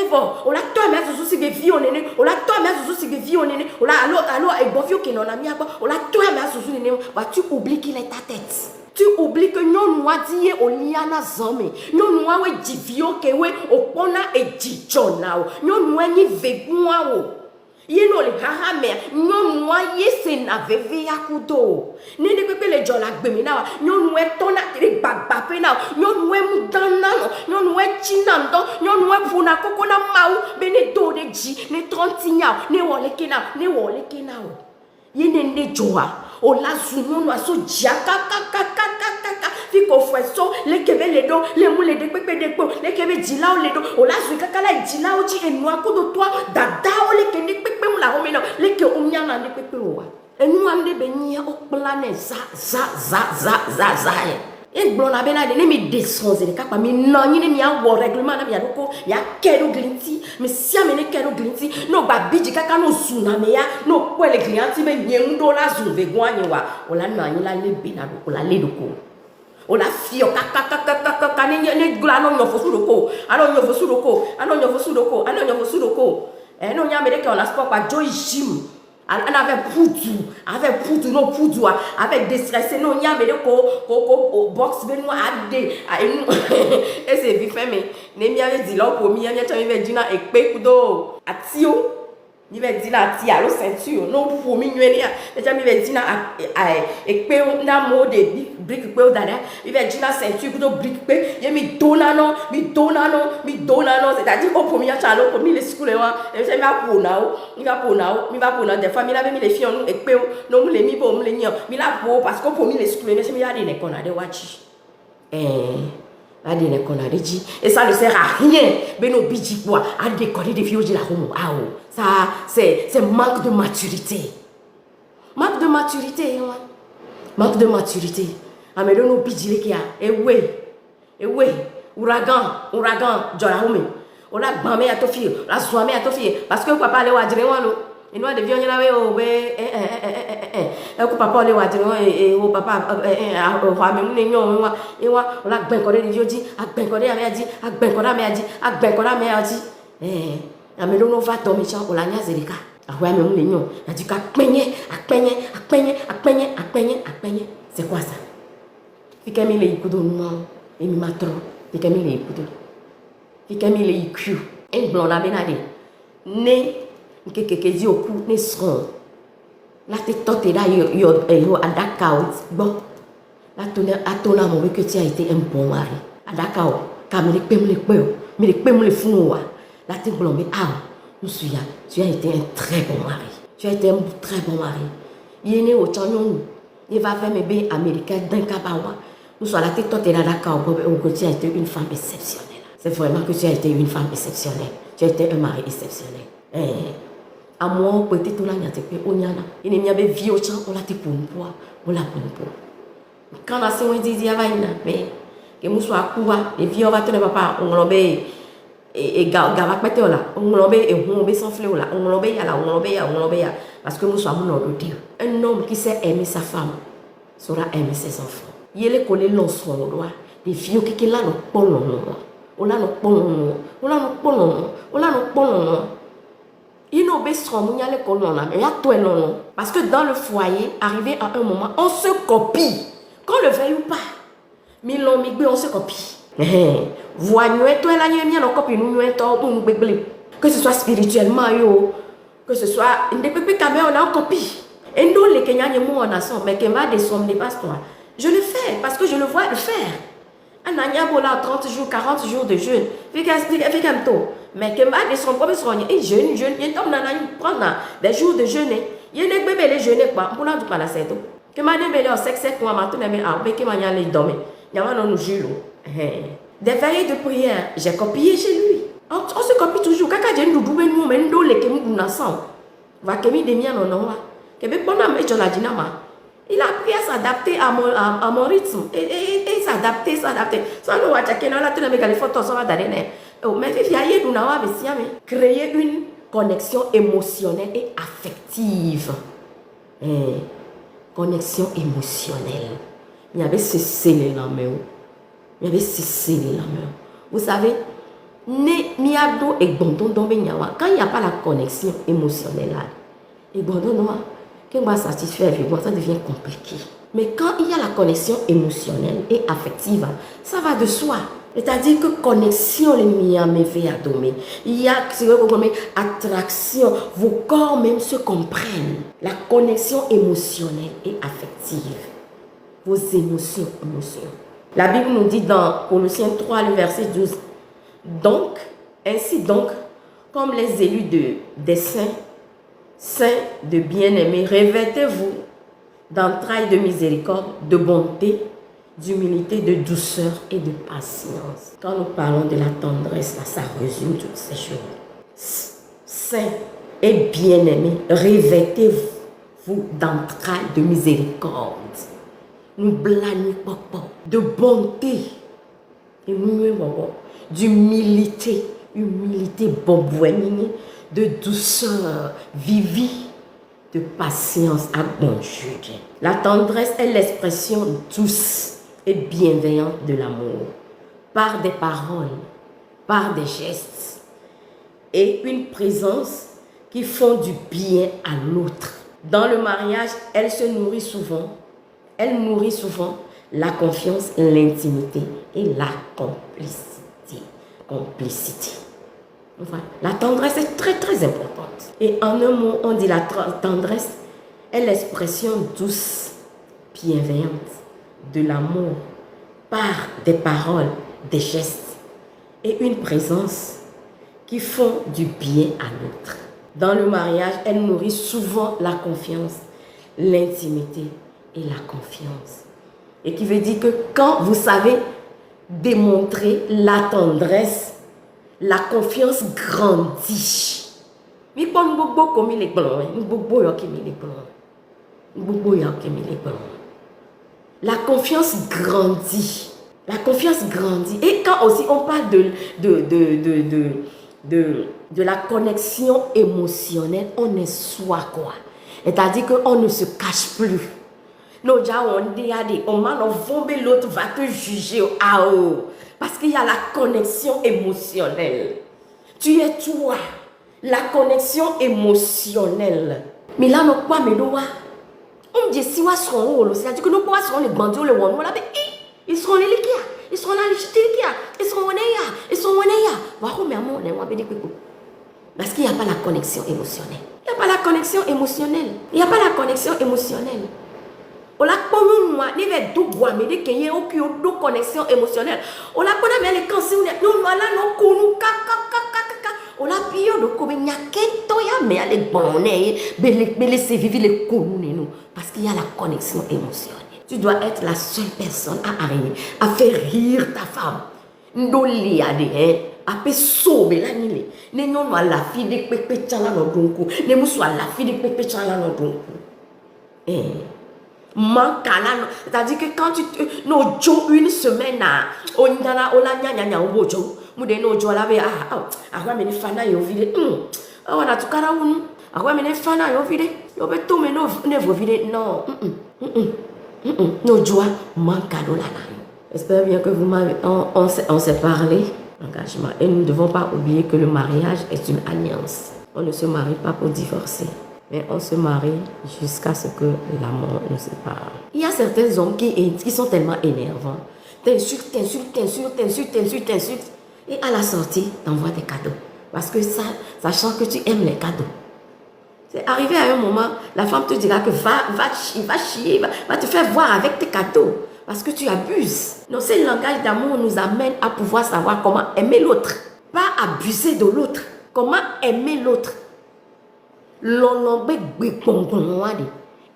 bon, on a toi mais sous si vie on est, on a toi mais sous si vie on est, on a alors et bon vieux qui n'en a mis à quoi, on a toi mais sous si bah tu oublies qu'il est ta tête. Tu oublies que nous nous dit au liana zame, nous nous avons dit vieux que we au pona et dit jonao, nous nous avons veguao. Yeno le hahame nyon noye se na veve yakudo ne ne pepe le jola gbemi na nyon we tona re bagba pe na nyon we mudana nyon we chinando nyon we puna koko na mau bene do de ji ne 30 nya ne wole kena yene ne joa o la zuno no aso jaka kaka fiko fweso le kebe le do le mule de pepe de po le kebe jila o le do o la zu kaka la jila o ji enu akudo to dada o le kende pepe mu la o me no le ke o nya na de pepe o wa enu ande be nya o plane za e blona bena de ne mi desonze de kapa mi no ni mi a wo règlement na mi adoko ya kedo glinti mi si amene kedo glinti no ba biji kaka no zuna me ya no kwele glinti be nyendo la zuve gwanye wa ola no anyi la lebe na do la ledoko ola fio kaka ne gla no nyofo sudoko ano nyofo sudoko no nya me de ke on a sport pa joy gym avec poudre, non poudre, avec déstressé, non y'a mais ko box benoît adé, et c'est vite fait mais ne m'y avait dit là pour m'y avait dit na ekpe kudo atio, m'y avait dit na tia lo ceinture, non pour m'y nuer les gens m'y avait dit na ekpe na mode brique pe dada, m'y avait dit na ceinture kudo brique pe, y mi dona non, c'est-à-dire au premier chalo pour m'y les schools et j'ai mi va pour na des fois mi la mis les filles et pe non me les mi pour me les nier mi la pour parce que pour m'y les schools mais c'est mi la dit qu'on a de wachi la dit qu'on a dit et ça ne sert à rien beno biji quoi à décorer des filles de la homo ça c'est manque de maturité amelo no biji le kia ewe ouragan jola homo on a gbamé à to fille la soimé à to fille parce que papa le wadire wano et nous de vieux là ko papa le wadire et o papa wa me mu nyo wa on a gben ko de vieux di agben ko de me adi amelo no va dormir cha on la nya zerika ahwa me mu nyo adi ka penye c'est quoi ça fikemi le ikudo no et mi matro fikemi le ikudo fikemi le iku en blanc la benade ne nkekeke di oku ne son la te tote da yo adakao bon la tona mo que tu as été un bon mari adakao kam le pem le funoa la te blanc mais nous suis tu as été un très bon mari yene o chanyon il va faire mes bé américain d'un kabawa nous soit la te tote da adakao que tu as été une femme exceptionnelle. C'est vraiment que tu as été une femme exceptionnelle. Tu as été un mari exceptionnel. À moi, peut-être on a été onyana. Il n'y avait vie au champ, on l'a été pour nous, on l'a pour nous. Quand on s'est dit, il y a mais que nous soyons courants, les vieux, on va tenir papa, on l'obéit. Et gava pété là, on l'obéit et on obéit sans fleur là, on l'obéit là, on l'obéit. Parce que nous sommes nos Dieu. Un homme qui sait aimer sa femme saura aimer ses enfants. Il est collé l'on son droit. Les vieux qui là, nous parlons. On a nos polons. Il nous baissera, il y a les colons là, mais il y a tout et non. Parce que dans le foyer, arrivé à un moment, on se copie. Qu'on le veuille ou pas. Mais l'homme, on se copie. Voyons, toi là, il y a une copie, nous, que ce soit spirituellement, que ce soit, on a une copie. Et nous, les Kenyans, on a ça, mais qui va des sommes, des passe-toi. Je le fais parce que je le vois le faire. Un agnabola 30 jours, 40 jours de jeûne. Mais que ma son propre soigne. Et jeûne, il y a des jours de jeûne. Il y a des bébés les jeûner quoi. Pour la pas la c'est tout. Que ma bébé au sexe quoi ma tout n'aime ah que ma les dormir. Il y a non nous julo. Des veillées de prière, j'ai copié chez lui. On se copie toujours. Quand j'ai nous double nous mais nous les que nous naissons. Va que mi des miens non là. Que be bona me la dinama. Il a appris à s'adapter à mon rythme. Et s'adapter. Ça nous va checker là tu n'as pas les photos ça va donner. Mais créer une connexion émotionnelle et affective. Connexion émotionnelle. Il y avait cessé les lames. Vous savez, quand il n'y a pas la connexion émotionnelle, quand on va satisfaire, ça devient compliqué. Mais quand il y a la connexion émotionnelle et affective, ça va de soi. C'est-à-dire que connexion, il y a attraction, vos corps même se comprennent. La connexion émotionnelle et affective. Vos émotions. La Bible nous dit dans Colossiens 3, le verset 12. Donc, ainsi donc, comme les élus des saints de bien-aimés, revêtez-vous d'entrailles de miséricorde, de bonté, d'humilité, de douceur et de patience. Quand nous parlons de la tendresse, là, ça résume toutes ces choses. Saints et bien-aimés, revêtez-vous d'entrailles de miséricorde. Nous blâmons pas, de bonté, d'humilité, de douceur, de patience à bon juge. La tendresse est l'expression douce et bienveillante de l'amour, par des paroles, par des gestes et une présence qui font du bien à l'autre. Dans le mariage, elle nourrit souvent la confiance, l'intimité et la complicité. Voilà. La tendresse est très très importante. Et en un mot, on dit la tendresse est l'expression douce, bienveillante de l'amour par des paroles, des gestes et une présence qui font du bien à l'autre. Dans le mariage, elle nourrit souvent la confiance, l'intimité et la confiance. Et qui veut dire que quand vous savez démontrer la tendresse, la confiance grandit. La confiance grandit. La confiance grandit. Et quand aussi on parle de la connexion émotionnelle, on est soi quoi. C'est-à-dire qu'on ne se cache plus. Non, l'autre va te juger. Parce qu'il y a la connexion émotionnelle. Tu es toi. La connexion émotionnelle. Mais là, nous pas on dit si c'est-à-dire que nous pas les bandits les ils seront les liquides. Ils seront là les ils seront parce qu'il n'y a pas la connexion émotionnelle. Il n'y a pas la connexion émotionnelle. On a aucune connexion émotionnelle. On a les cancers. On a pire de mais elle est bonne. Parce qu'il y a la connexion émotionnelle. Tu dois être la seule personne à arriver à faire rire ta femme. A peut sauver la nuit. Nous la fille de Pépé Tchala no donku. Nous soit la fille de Pépé Tchala no donku. C'est-à-dire que quand tu no jo une semaine on dana ola nya obojo mude no jo la be agwa me ni fana yo vide on a tukara unu agwa me ni fana yo vide yo be to me no nevo vide non no joie manka do la na. J'espère bien que vous m'avez on s'est parlé engagement et nous ne devons pas oublier que le mariage est une alliance. On ne se marie pas pour divorcer. Mais on se marie jusqu'à ce que la mort nous sépare. Il y a certains hommes qui sont tellement énervants. T'insultes. Et à la sortie, t'envoies des cadeaux. Parce que ça, sachant que tu aimes les cadeaux. C'est arrivé à un moment, la femme te dira que va chier, va te faire voir avec tes cadeaux. parce que tu abuses. Donc, ce langage d'amour nous amène à pouvoir savoir comment aimer l'autre. Pas abuser de l'autre. Comment aimer l'autre. L'onombe gbekongongwade.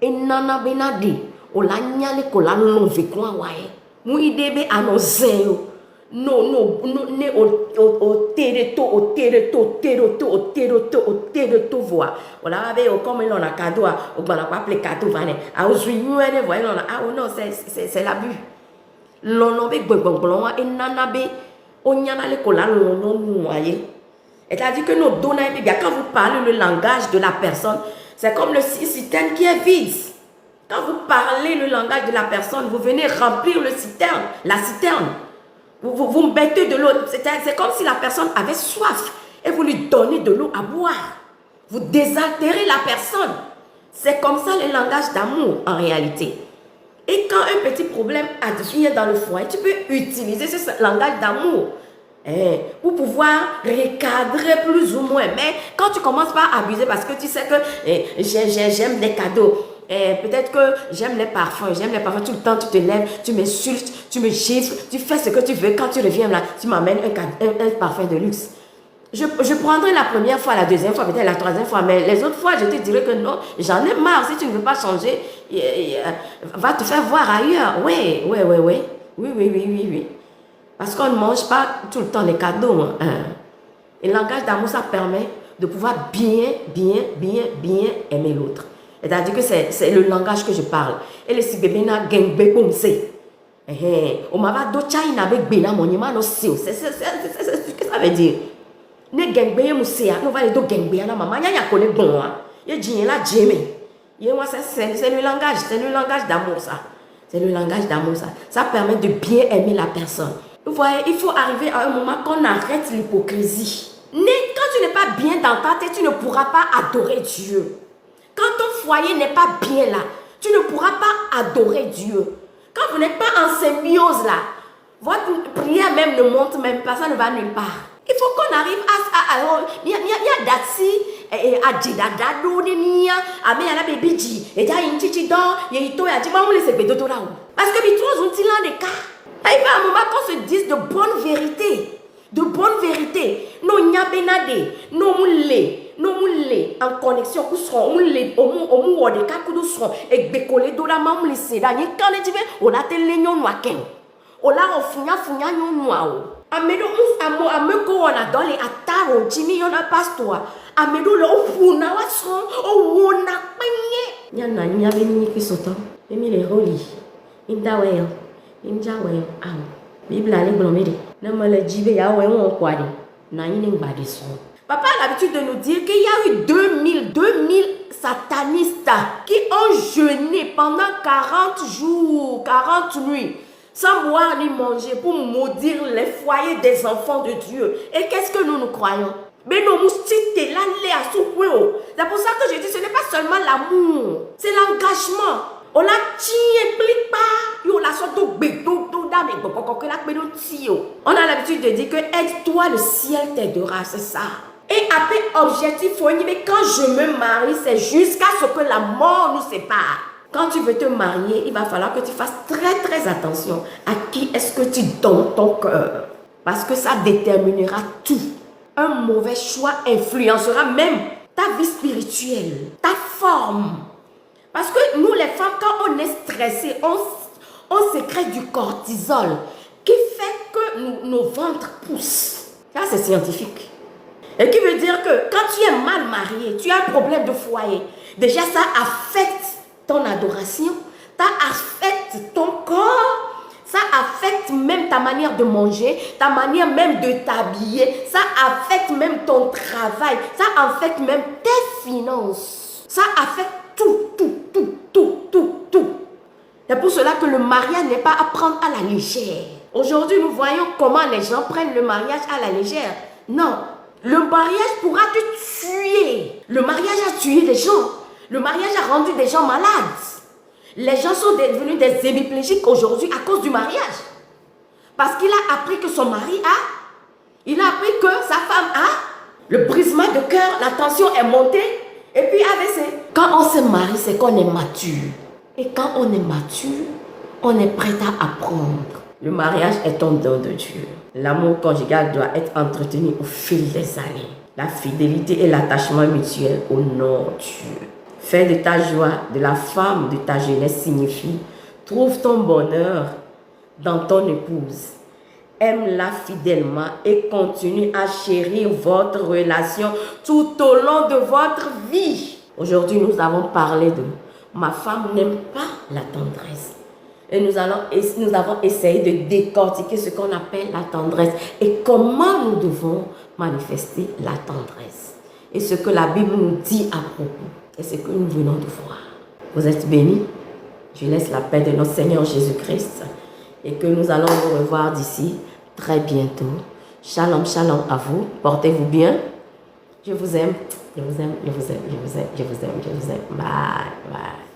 Et nana benade. Ola nyale kola lonve kwa wae. Muidebe anozeyo. No, ne o tereto voa. Ola ave o comme l'on a cadeau, o bana pas appeler cadeau vané. A ozuinué de voyer l'on a, ah non, c'est l'abus. L'onombe gbekongongwa et nana be. Onyana le kola l'onom noyé. C'est-à-dire que nos données, quand vous parlez le langage de la personne, c'est comme le citerne qui est vide. Quand vous parlez le langage de la personne, vous venez remplir la citerne. Vous me mettez de l'eau. C'est comme si la personne avait soif et vous lui donnez de l'eau à boire. Vous désaltérez la personne. C'est comme ça le langage d'amour en réalité. Et quand un petit problème advient dans le foyer, tu peux utiliser ce langage d'amour pour pouvoir recadrer plus ou moins. Mais quand tu commences par abuser parce que tu sais que j'aime les cadeaux, peut-être que j'aime les parfums, tout le temps tu te lèves, tu m'insultes, tu me gifles, tu fais ce que tu veux. Quand tu reviens là, tu m'amènes un parfum de luxe. Je prendrai la première fois, la deuxième fois, peut-être la troisième fois, mais les autres fois, je te dirais que non, j'en ai marre. Si tu ne veux pas changer, va te faire voir ailleurs. Oui. Parce qu'on ne mange pas tout le temps les cadeaux. Hein. Et le langage d'amour, ça permet de pouvoir bien aimer l'autre. C'est-à-dire que c'est le langage que je parle. Et le si bébé n'a gengbe comme c'est. On m'a dit que tu n'as pas de monument. C'est ce que ça veut dire. Ne gengbe moussea, nous va les deux gengbe na maman. Il y a connaît bon. Il y a dit là Jimmy. C'est le langage d'amour ça. C'est le langage d'amour ça. Ça permet de bien aimer la personne. Vous voyez, il faut arriver à un moment qu'on arrête l'hypocrisie. Quand tu n'es pas bien dans ta tête, tu ne pourras pas adorer Dieu. Quand ton foyer n'est pas bien là, tu ne pourras pas adorer Dieu. Quand vous n'êtes pas en symbiose là, votre prière même ne monte même pas, ça ne va nulle part. Il faut qu'on arrive à il y a dati a didadado de mia a me ala bebiji et ya inchichi do ye ito ya jima on laisse bedo là parce que bi trois ont il des cas. Il va un moment qu'on se dise de bonnes vérités. De bonnes vérités. Non nyabenade, non moulé en connexion où seront moulé au mou de kakudu seront et bekole do la mam le seda ni quand tu veux on a télé nyon waken. On la funya nyon noa. Amedo ameko wana dole ataro jimi yona pastor. Amedo le ofuna wasron o wona penye. Nyana nyabe ni kisoto. Emi le holi. Indaweyo. Injaweyo am. Bible ale glomede. Na mala jibe ya we won kwade. Na yine ngbade so. Papa a l'habitude de nous dire qu'il y a eu 2000 satanistes qui ont jeûné pendant 40 jours, 40 nuits. Sans boire ni manger pour maudire les foyers des enfants de Dieu. Et qu'est-ce que nous croyons? Mais nos moustiques, là, c'est pour ça que je dis, ce n'est pas seulement l'amour, c'est l'engagement. On l'a on a l'habitude de dire que aide-toi, le ciel t'aidera, c'est ça. Et après, objectif, mais quand je me marie, c'est jusqu'à ce que la mort nous sépare. Quand tu veux te marier, il va falloir que tu fasses très attention à qui est-ce que tu donnes ton cœur. Parce que ça déterminera tout. Un mauvais choix influencera même ta vie spirituelle, ta forme. Parce que nous les femmes, quand on est stressé, on sécrète du cortisol qui fait que nos ventres poussent. Ça, c'est scientifique. Et qui veut dire que quand tu es mal marié, tu as un problème de foyer, déjà ça affecte ton adoration, ça affecte ton corps, ça affecte même ta manière de manger, ta manière même de t'habiller, ça affecte même ton travail, ça affecte même tes finances, ça affecte tout. C'est pour cela que le mariage n'est pas à prendre à la légère. Aujourd'hui, nous voyons comment les gens prennent le mariage à la légère. Non, le mariage pourra te tuer. Le mariage a tué des gens. Le mariage a rendu des gens malades. Les gens sont devenus des hémiplégiques aujourd'hui à cause du mariage. Parce qu'il a appris que son mari a. Il a appris que sa femme a. Le brisement de cœur, la tension est montée. Et puis AVC. Quand on se marie, c'est qu'on est mature. Et quand on est mature, On est prêt à apprendre. Le mariage est un don de Dieu. L'amour conjugal doit être entretenu au fil des années. La fidélité et l'attachement mutuel honore Dieu. Faire de ta joie, de la femme de ta jeunesse signifie trouve ton bonheur dans ton épouse. Aime-la fidèlement et continue à chérir votre relation tout au long de votre vie. Aujourd'hui, nous avons parlé de ma femme n'aime pas la tendresse. Et nous avons essayé de décortiquer ce qu'on appelle la tendresse et comment nous devons manifester la tendresse. Et ce que la Bible nous dit à propos et ce que nous venons de voir. Vous êtes bénis. Je laisse la paix de notre Seigneur Jésus-Christ et que nous allons nous revoir d'ici très bientôt. Shalom, shalom à vous. Portez-vous bien. Je vous aime. Je vous aime, je vous aime, je vous aime, je vous aime, je vous aime. Bye, bye.